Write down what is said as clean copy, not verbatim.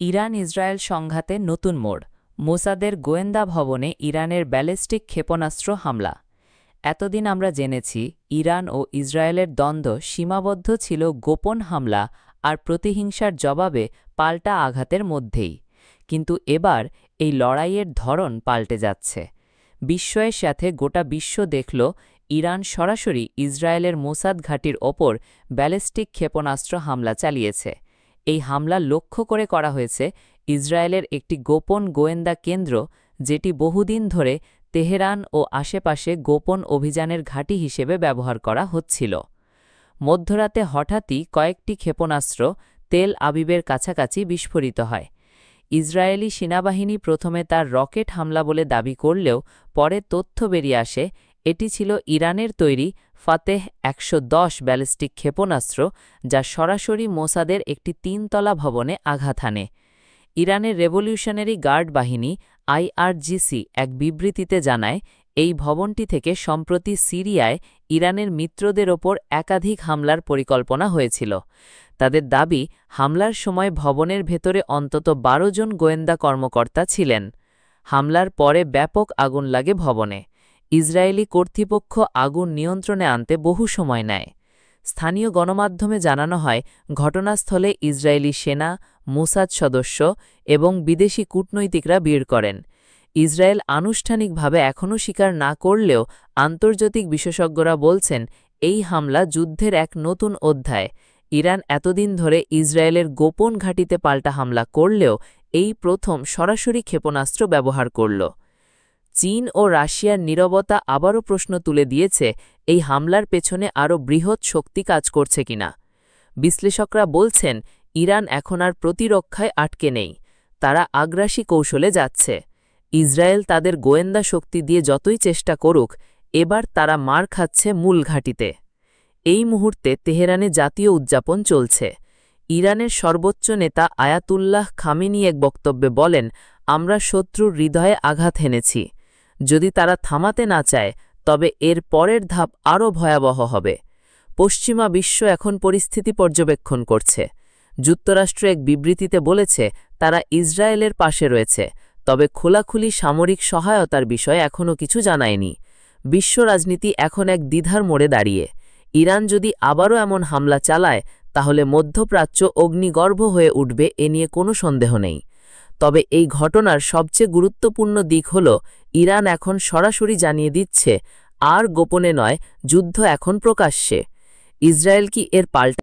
Iran Israel সংঘাতে নতুন মোড়, মোসাদের গোয়েন্দা ভবনে ইরানের ব্যালিস্টিক ক্ষেপণাস্ত্র হামলা। এতদিন আমরা জেনেছি ইরান ও ইসরায়েলের দ্বন্দ্ব সীমাবদ্ধ ছিল গোপন হামলা আর প্রতিহিংসার জবাবে পাল্টা আঘাতের মধ্যেই। কিন্তু এবার এই লড়াইয়ের ধরন পাল্টে যাচ্ছে। বিস্ময়ের সাথে গোটা বিশ্ব দেখল ইরান সরাসরি ইসরায়েলের মোসাদ ঘাঁটির ওপর ব্যালিস্টিক ক্ষেপণাস্ত্র হামলা চালিয়েছে। এই হামলা লক্ষ্য করে করা হয়েছে ইসরায়েলের একটি গোপন গোয়েন্দা কেন্দ্র, যেটি বহুদিন ধরে তেহরান ও আশেপাশে গোপন অভিযানের ঘাঁটি হিসেবে ব্যবহার করা হচ্ছিল। মধ্যরাতে হঠাৎই কয়েকটি ক্ষেপণাস্ত্র তেল আবিবের কাছাকাছি বিস্ফোরিত হয়। ইসরায়েলি সেনাবাহিনী প্রথমে তার রকেট হামলা বলে দাবি করলেও পরে তথ্য বেরিয়ে আসে এটি ছিল ইরানের তৈরি ফাতেহ ১১০ ব্যালিস্টিক ক্ষেপণাস্ত্র, যা সরাসরি মোসাদের একটি ৩ তলা ভবনে আঘাত হানে। ইরানের রেভলিউশনারি গার্ড বাহিনী আইআরজিসি এক বিবৃতিতে জানায়, এই ভবনটি থেকে সম্প্রতি সিরিয়ায় ইরানের মিত্রদের ওপর একাধিক হামলার পরিকল্পনা হয়েছিল। তাদের দাবি, হামলার সময় ভবনের ভেতরে অন্তত ১২ জন গোয়েন্দা কর্মকর্তা ছিলেন। হামলার পরে ব্যাপক আগুন লাগে ভবনে। ইসরায়েলি কর্তৃপক্ষ আগুন নিয়ন্ত্রণে আনতে বহু সময় নেয়। স্থানীয় গণমাধ্যমে জানানো হয়, ঘটনাস্থলে ইসরায়েলি সেনা, মোসাদ সদস্য এবং বিদেশি কূটনৈতিকরা ভিড় করেন। ইসরায়েল আনুষ্ঠানিকভাবে এখনও স্বীকার না করলেও আন্তর্জাতিক বিশেষজ্ঞরা বলছেন, এই হামলা যুদ্ধের এক নতুন অধ্যায়। ইরান এতদিন ধরে ইসরায়েলের গোপন ঘাঁটিতে পাল্টা হামলা করলেও এই প্রথম সরাসরি ক্ষেপণাস্ত্র ব্যবহার করল। চীন ও রাশিয়ার নীরবতা আবারও প্রশ্ন তুলে দিয়েছে, এই হামলার পেছনে আরও বৃহৎ শক্তি কাজ করছে কিনা। বিশ্লেষকরা বলছেন, ইরান এখন আর প্রতিরক্ষায় আটকে নেই, তারা আগ্রাসী কৌশলে যাচ্ছে। ইসরায়েল তাদের গোয়েন্দা শক্তি দিয়ে যতই চেষ্টা করুক, এবার তারা মার খাচ্ছে মূল ঘাঁটিতে। এই মুহূর্তে তেহরানে জাতীয় উদযাপন চলছে। ইরানের সর্বোচ্চ নেতা আয়াতুল্লাহ খামেনি এক বক্তব্যে বলেন, আমরা শত্রুর হৃদয়ে আঘাত হেনেছি। যদি তারা থামাতে না চায়, তবে এর পরের ধাপ আরও ভয়াবহ হবে। পশ্চিমা বিশ্ব এখন পরিস্থিতি পর্যবেক্ষণ করছে। যুক্তরাষ্ট্র এক বিবৃতিতে বলেছে, তারা ইসরায়েলের পাশে রয়েছে, তবে খোলাখুলি সামরিক সহায়তার বিষয়ে এখনও কিছু জানায়নি। বিশ্ব রাজনীতি এখন এক দ্বিধার মোড়ে দাঁড়িয়ে। ইরান যদি আবারও এমন হামলা চালায়, তাহলে মধ্যপ্রাচ্য অগ্নিগর্ভ হয়ে উঠবে, এ নিয়ে কোনো সন্দেহ নেই। তবে এই ঘটনার সবচেয়ে গুরুত্বপূর্ণ দিক হল, ইরান এখন সরাসরি জানিয়ে দিচ্ছে, আর গোপনে নয়, যুদ্ধ এখন প্রকাশ্যে। ইসরায়েল কি এর পাল্টা